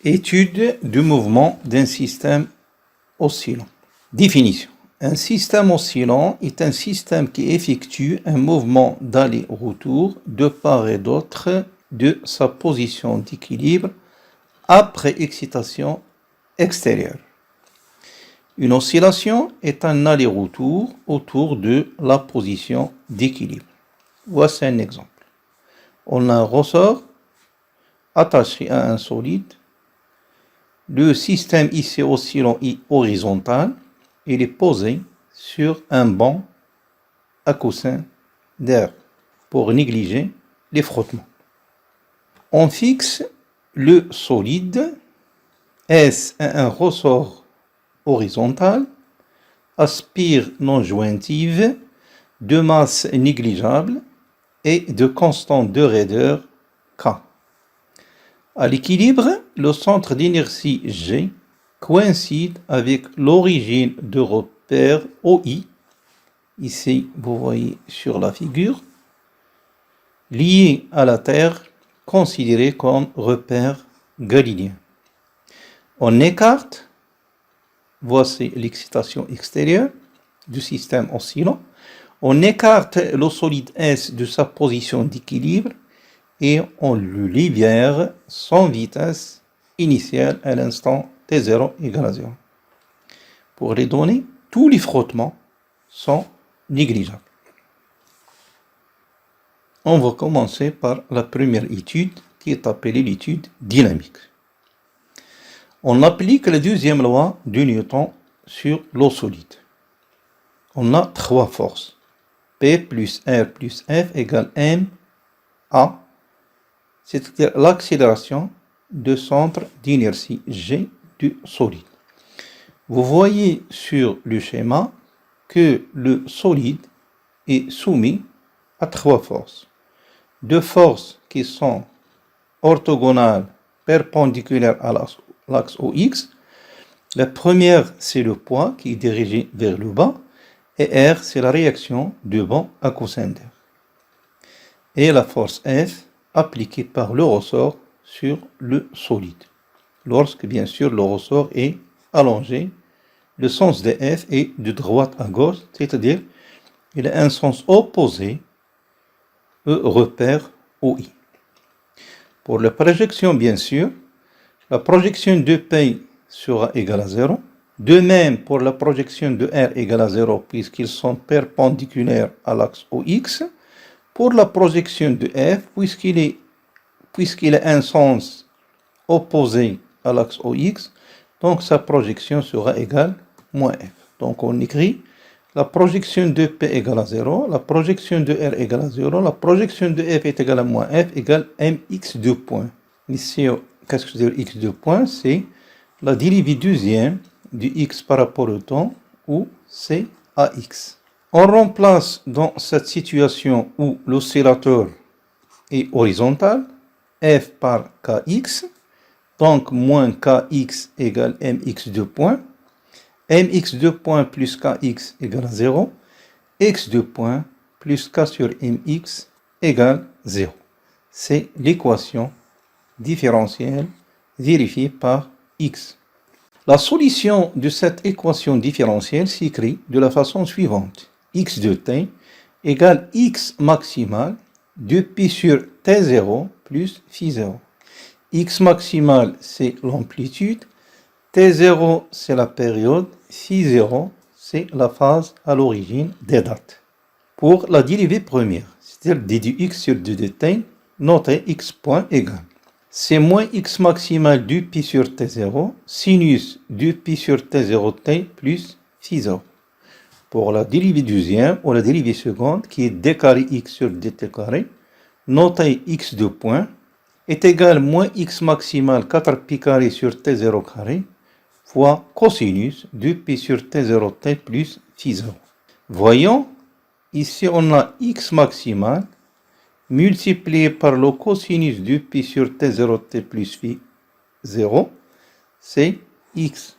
Étude du mouvement d'un système oscillant. Définition. Un système oscillant est un système qui effectue un mouvement d'aller-retour de part et d'autre de sa position d'équilibre après excitation extérieure. Une oscillation est un aller-retour autour de la position d'équilibre. Voici un exemple. On a un ressort attaché à un solide. Le système ici oscillant est horizontal. Il est posé sur un banc à coussin d'air pour négliger les frottements. On fixe le solide S à un ressort horizontal, aspire non jointive, de masse négligeable et de constante de raideur K. À l'équilibre, le centre d'inertie G coïncide avec l'origine de repère OI, ici vous voyez sur la figure, lié à la Terre, considéré comme repère galiléen. On écarte, voici l'excitation extérieure du système oscillant, on écarte le solide S de sa position d'équilibre et on le libère sans vitesse initiale à l'instant T0 égale à 0. Pour les données, tous les frottements sont négligeables. On va commencer par la première étude qui est appelée l'étude dynamique. On applique la deuxième loi de Newton sur l'eau solide. On a trois forces. P plus R plus F égale M A, c'est-à-dire l'accélération de centre d'inertie G du solide. Vous voyez sur le schéma que le solide est soumis à trois forces. Deux forces qui sont orthogonales perpendiculaires à l'axe OX. La première, c'est le poids qui est dirigé vers le bas, et R, c'est la réaction du banc à coussin d'air. Et la force F, appliquée par le ressort sur le solide. Lorsque, bien sûr, le ressort est allongé, le sens de F est de droite à gauche, c'est-à-dire il a un sens opposé au repère OI. Pour la projection, bien sûr, la projection de P sera égale à 0. De même pour la projection de R égale à 0 puisqu'ils sont perpendiculaires à l'axe OX. Pour la projection de F, puisqu'il a un sens opposé à l'axe OX, donc sa projection sera égale à moins F. Donc on écrit la projection de P égale à 0, la projection de R égale à 0, la projection de F est égale à moins F égale mx2 points. Ici, qu'est-ce que je veux dire x2 points? C'est la dérivée deuxième du x par rapport au temps, où c'est ax. On remplace dans cette situation où l'oscillateur est horizontal, f par kx, donc moins kx égale mx2 points, mx2 points plus kx égale à 0, x2 points plus k sur mx égale 0. C'est l'équation différentielle vérifiée par x. La solution de cette équation différentielle s'écrit de la façon suivante. X de t égale x maximal de pi sur t0 plus phi0. X maximal, c'est l'amplitude, t0, c'est la période, phi0, c'est la phase à l'origine des dates. Pour la dérivée première, c'est-à-dire d du x sur d de t, notez x point égale. C'est moins x maximal du pi sur t0, sinus du pi sur t0t plus phi0. Pour la dérivée deuxième ou la dérivée seconde, qui est d carré x sur dt carré, notez x de point est égal moins x maximal 4 pi carré sur t0 carré fois cosinus du pi sur t0t plus phi0. Voyons, ici on a x maximal multiplié par le cosinus du pi sur t0t plus phi 0, c'est x.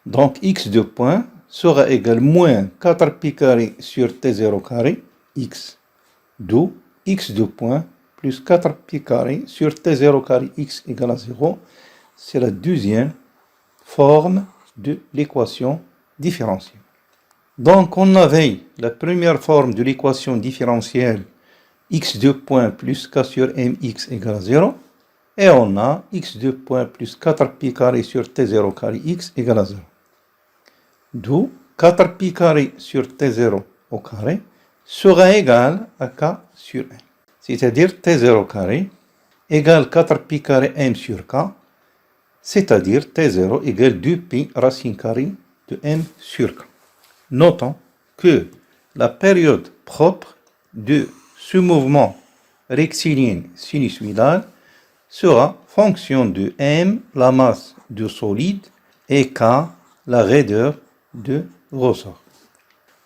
Donc x de point sera égal moins 4 pi carré sur t0 carré, x. D'où x de point plus 4 pi carré sur t0 carré x égale à 0. c'est la deuxième forme de l'équation différentielle. Donc, on avait la première forme de l'équation différentielle x2 point plus k sur mx égale à 0. Et on a x2 point plus 4pi carré sur t0 carré x égale à 0. D'où 4pi carré sur t0 au carré sera égal à k sur m. C'est-à-dire t0 carré égale 4pi carré m sur k, c'est-à-dire t0 égale 2pi racine carrée de m sur k. Notons que la période propre de ce mouvement rectiligne sinusoïdal sera fonction de m, la masse du solide, et k, la raideur de ressort.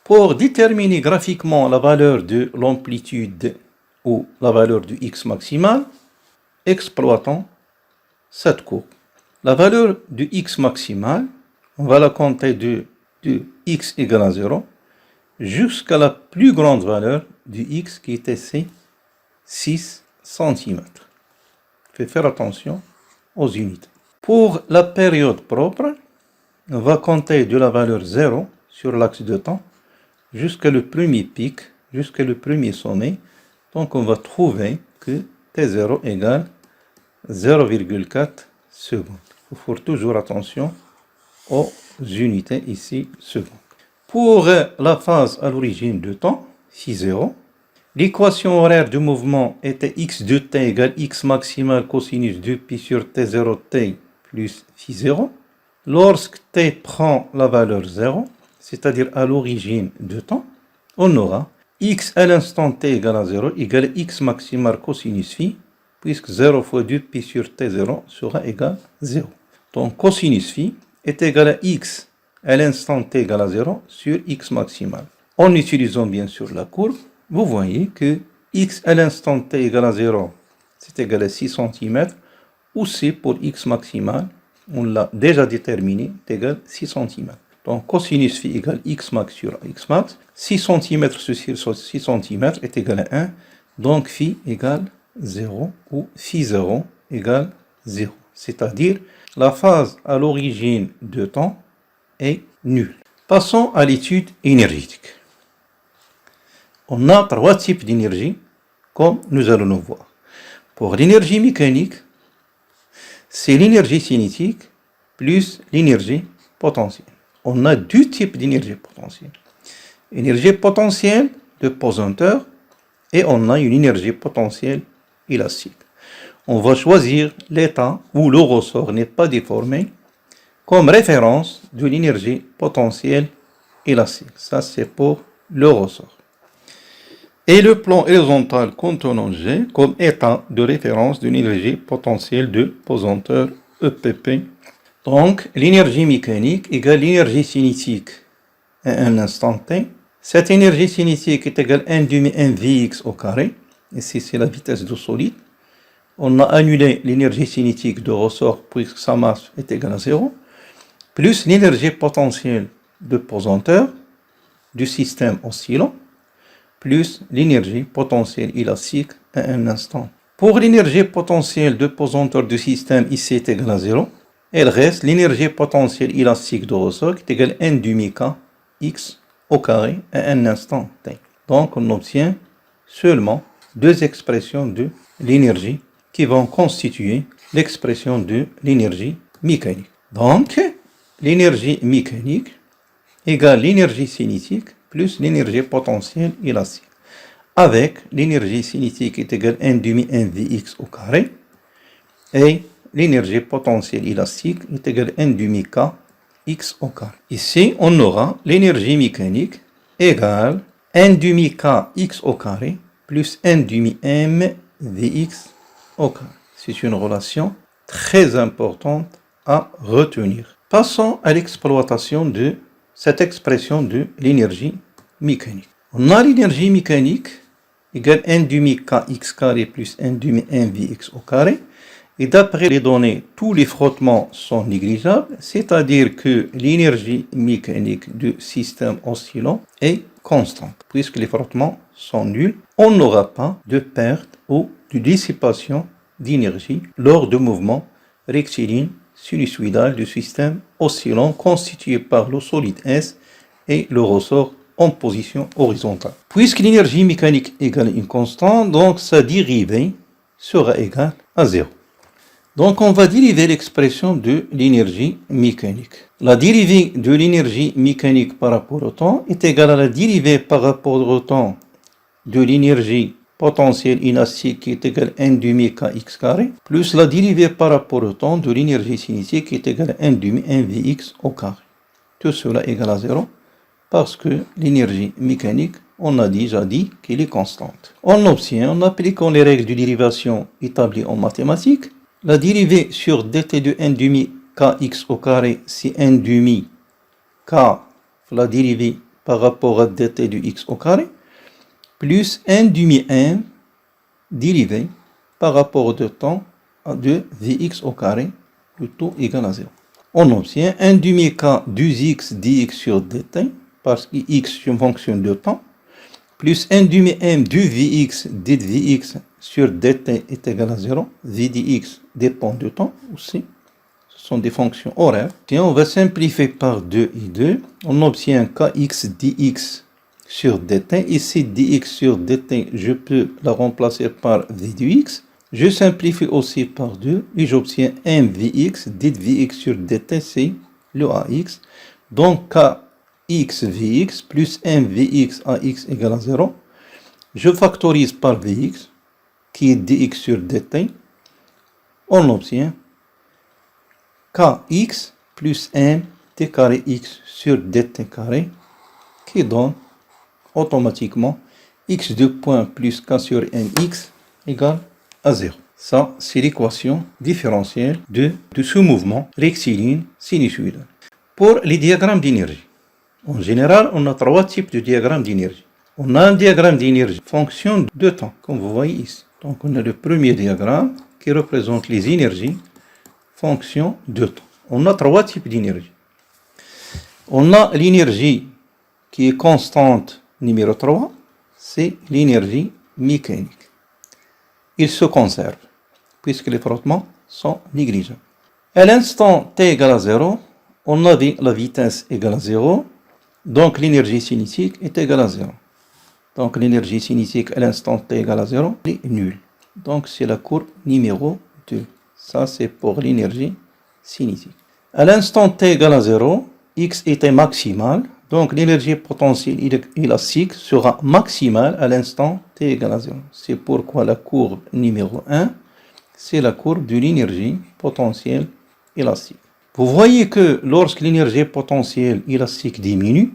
Pour déterminer graphiquement la valeur de l'amplitude ou la valeur du x maximal, exploitons cette courbe. La valeur du x maximal, on va la compter de x égale à 0 jusqu'à la plus grande valeur du x qui était 6 cm. Faites faire attention aux unités. Pour la période propre, on va compter de la valeur 0 sur l'axe de temps jusqu'à le premier pic, jusqu'à le premier sommet. Donc on va trouver que T0 égale 0,4 secondes. Il faut faire toujours attention aux unités ici, secondes. Pour la phase à l'origine de temps, phi 0, l'équation horaire du mouvement était x de t égale x maximal cosinus 2pi sur t0t plus phi 0. Lorsque t prend la valeur 0, c'est-à-dire à l'origine de temps, on aura x à l'instant t égale à 0 égale x maximal cosinus phi, puisque 0 fois 2pi sur t0 sera égal à 0. Donc cosinus phi est égal à x à l'instant t égale à 0 sur x maximal. En utilisant bien sûr la courbe, vous voyez que x à l'instant t égale à 0, c'est égal à 6 cm, ou c pour x maximal, on l'a déjà déterminé, est égal à 6 cm. Donc cosinus phi égale x max sur x max, 6 cm sur 6 cm est égal à 1, donc phi égale 0, ou phi 0 égale 0. C'est-à-dire, la phase à l'origine de temps est nulle. Passons à l'étude énergétique. On a trois types d'énergie, comme nous allons le voir. Pour l'énergie mécanique, c'est l'énergie cinétique plus l'énergie potentielle. On a deux types d'énergie potentielle. Énergie potentielle de pesanteur et on a une énergie potentielle élastique. On va choisir l'état où le ressort n'est pas déformé comme référence de l'énergie potentielle élastique. Ça, c'est pour le ressort. Et le plan horizontal contenant G comme état de référence de l'énergie potentielle de pesanteur EPP. Donc, l'énergie mécanique égale l'énergie cinétique à un instant T. Cette énergie cinétique est égale 1 demi mvx au carré. Ici, c'est la vitesse du solide. On a annulé l'énergie cinétique de ressort puisque sa masse est égale à 0. Plus l'énergie potentielle de pesanteur du système oscillant, plus l'énergie potentielle élastique à un instant. Pour l'énergie potentielle de pesanteur du système ici est égale à 0, il reste l'énergie potentielle élastique de ressort qui est égale à 1 demi k x au carré à un instant t. Donc on obtient seulement deux expressions de l'énergie qui vont constituer l'expression de l'énergie mécanique. Donc, l'énergie mécanique égale l'énergie cinétique plus l'énergie potentielle élastique. Avec l'énergie cinétique est égale à 1 demi mvx au carré et l'énergie potentielle élastique est égale à 1 demi k x au carré. Ici, on aura l'énergie mécanique égale 1 demi k x au carré plus 1 demi m vx au carré. C'est une relation très importante à retenir. Passons à l'exploitation de cette expression de l'énergie mécanique. On a l'énergie mécanique égale 1 demi kx carré plus 1 demi mvx au carré. Et d'après les données, tous les frottements sont négligeables, c'est-à-dire que l'énergie mécanique du système oscillant est constante. Puisque les frottements sont nuls, on n'aura pas de perte ou de dissipation d'énergie lors de mouvements rectilignes sinusoïdale du système oscillant constitué par le solide S et le ressort en position horizontale. Puisque l'énergie mécanique égale une constante, donc sa dérivée sera égale à 0. Donc on va dériver l'expression de l'énergie mécanique. La dérivée de l'énergie mécanique par rapport au temps est égale à la dérivée par rapport au temps de l'énergie potentielle élastique qui est égale à 1 demi kx carré, plus la dérivée par rapport au temps de l'énergie cinétique qui est égale à 1 demi 1 Vx au carré. Tout cela égale à 0 parce que l'énergie mécanique, on a déjà dit qu'elle est constante. On obtient, en appliquant les règles de dérivation établies en mathématiques, la dérivée sur dt de 1 demi kx au carré, c'est 1 demi k, la dérivée par rapport à dt de x au carré, plus 1 demi 1 dérivé par rapport au temps de Vx au carré, le tout égal à 0. On obtient 1 demi k 2x dx sur dt, parce que x est une fonction de temps, plus 1 demi m de Vx d Vx sur dt est égal à 0. V dx dépend du temps aussi. Ce sont des fonctions horaires. Et on va simplifier par 2 et 2. On obtient kx dx sur dt. Ici, dx sur dt, je peux la remplacer par v de x. Je simplifie aussi par 2 et j'obtiens 1 Vx. d Vx sur dt, c'est le ax. Donc, kx Vx plus 1 Vx ax égale à 0. Je factorise par Vx, qui est dx sur dt. On obtient kx plus 1 t carré x sur dt carré, qui donne automatiquement x2 point plus k sur nx égale à 0. Ça, c'est l'équation différentielle de ce mouvement rectiligne sinusoïdal. Pour les diagrammes d'énergie, en général, on a 3 types de diagrammes d'énergie. On a un diagramme d'énergie fonction de temps, comme vous voyez ici. Donc, on a le premier diagramme qui représente les énergies fonction de temps. On a 3 types d'énergie. On a l'énergie qui est constante numéro 3, c'est l'énergie mécanique. Il se conserve, puisque les frottements sont négligeables. À l'instant t égale à 0, on avait la vitesse égale à 0, donc l'énergie cinétique est égale à 0. Donc l'énergie cinétique à l'instant t égale à 0 est nulle. Donc c'est la courbe numéro 2. Ça c'est pour l'énergie cinétique. À l'instant t égale à 0, x était maximal, donc l'énergie potentielle élastique sera maximale à l'instant t égale à 0. C'est pourquoi la courbe numéro 1, c'est la courbe de l'énergie potentielle élastique. Vous voyez que lorsque l'énergie potentielle élastique diminue,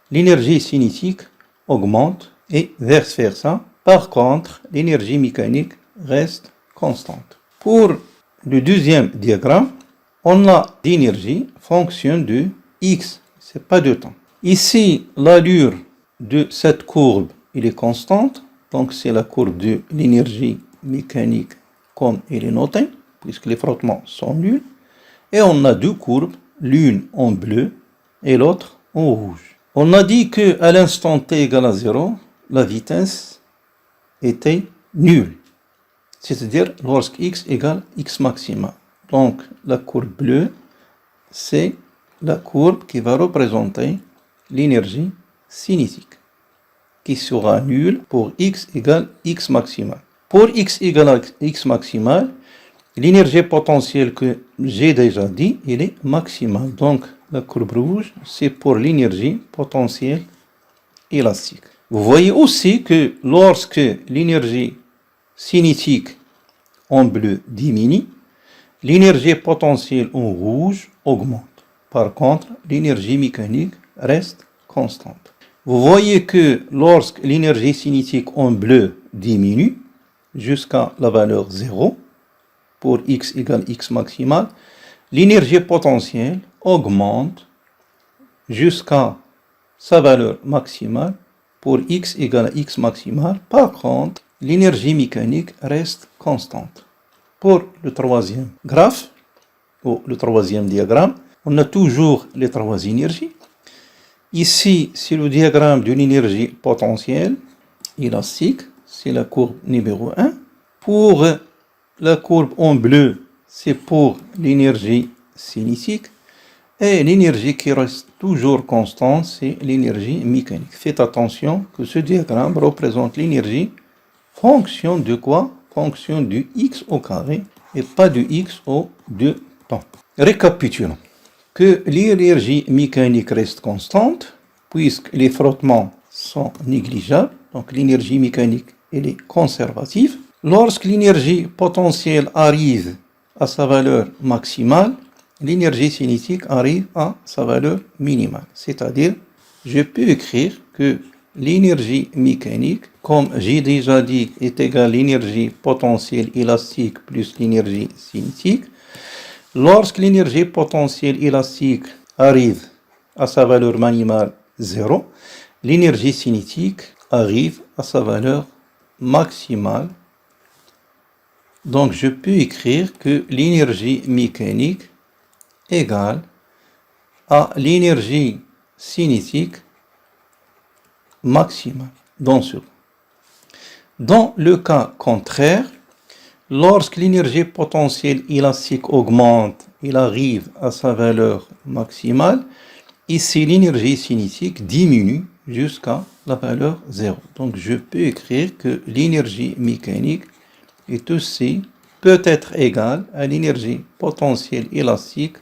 l'énergie cinétique augmente et vice-versa. Par contre, l'énergie mécanique reste constante. Pour le deuxième diagramme, on a l'énergie fonction de x, c'est pas de temps. Ici, l'allure de cette courbe, elle est constante, donc c'est la courbe de l'énergie mécanique comme elle est notée, puisque les frottements sont nuls. Et on a deux courbes, l'une en bleu et l'autre en rouge. On a dit qu'à l'instant t égale à 0, la vitesse était nulle, c'est-à-dire lorsque x égale x maximal. Donc la courbe bleue, c'est la courbe qui va représenter l'énergie cinétique, qui sera nulle pour x égale x maximal. Pour x égale x maximal, l'énergie potentielle que j'ai déjà dit, elle est maximale. Donc la courbe rouge, c'est pour l'énergie potentielle élastique. Vous voyez aussi que lorsque l'énergie cinétique en bleu diminue, l'énergie potentielle en rouge augmente. Par contre, l'énergie mécanique reste constante. Vous voyez que lorsque l'énergie cinétique en bleu diminue jusqu'à la valeur 0, pour x égale x maximal, l'énergie potentielle augmente jusqu'à sa valeur maximale pour x égale à x maximal. Par contre, l'énergie mécanique reste constante. Pour le troisième graphe, ou le troisième diagramme, on a toujours les trois énergies. Ici, c'est le diagramme de l'énergie potentielle élastique, c'est la courbe numéro 1. Pour la courbe en bleu, c'est pour l'énergie cinétique. Et l'énergie qui reste toujours constante, c'est l'énergie mécanique. Faites attention que ce diagramme représente l'énergie fonction de quoi? Fonction du x au carré et pas du x au 2 temps. Récapitulons. Que l'énergie mécanique reste constante, puisque les frottements sont négligeables, donc l'énergie mécanique elle est conservative. Lorsque l'énergie potentielle arrive à sa valeur maximale, l'énergie cinétique arrive à sa valeur minimale. C'est-à-dire, je peux écrire que l'énergie mécanique, comme j'ai déjà dit, est égale à l'énergie potentielle élastique plus l'énergie cinétique. Lorsque l'énergie potentielle élastique arrive à sa valeur minimale 0, l'énergie cinétique arrive à sa valeur maximale. Donc je peux écrire que l'énergie mécanique égale à l'énergie cinétique maximale Dans le cas contraire, lorsque l'énergie potentielle élastique augmente, il arrive à sa valeur maximale. Ici, l'énergie cinétique diminue jusqu'à la valeur 0. Donc, je peux écrire que l'énergie mécanique est aussi peut être égale à l'énergie potentielle élastique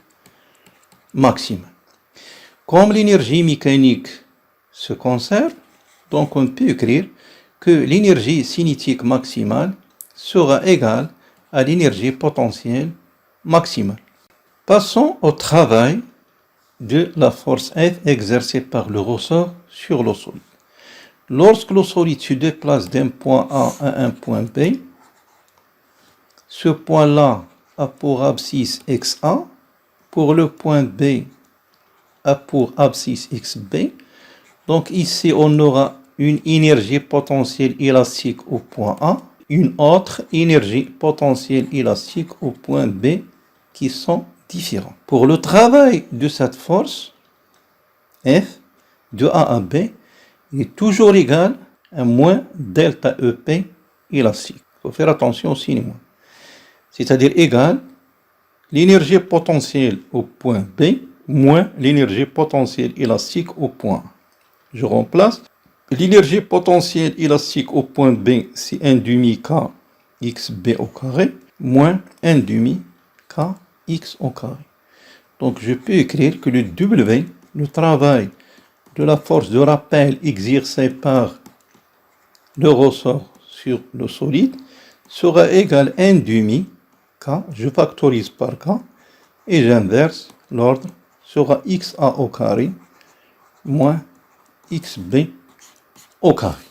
maximale. Comme l'énergie mécanique se conserve, donc on peut écrire que l'énergie cinétique maximale sera égale à l'énergie potentielle maximale. Passons au travail de la force F exercée par le ressort sur l'eau solide. Lorsque l'eau solide se déplace d'un point A à un point B, ce point-là a pour abscisse XA, pour le point B a pour abscisse XB. Donc ici, on aura une énergie potentielle élastique au point A, une autre énergie potentielle élastique au point B qui sont différents. Pour le travail de cette force, F, de A à B, est toujours égal à moins delta EP élastique. Il faut faire attention au signe moins. C'est-à-dire égal l'énergie potentielle au point B moins l'énergie potentielle élastique au point A. Je remplace. L'énergie potentielle élastique au point B, c'est 1 demi K XB au carré, moins 1 demi K X au carré. Donc je peux écrire que le W, le travail de la force de rappel exercée par le ressort sur le solide, sera égal à 1 demi K, je factorise par K, et j'inverse l'ordre, sera XA au carré, moins XB au carré.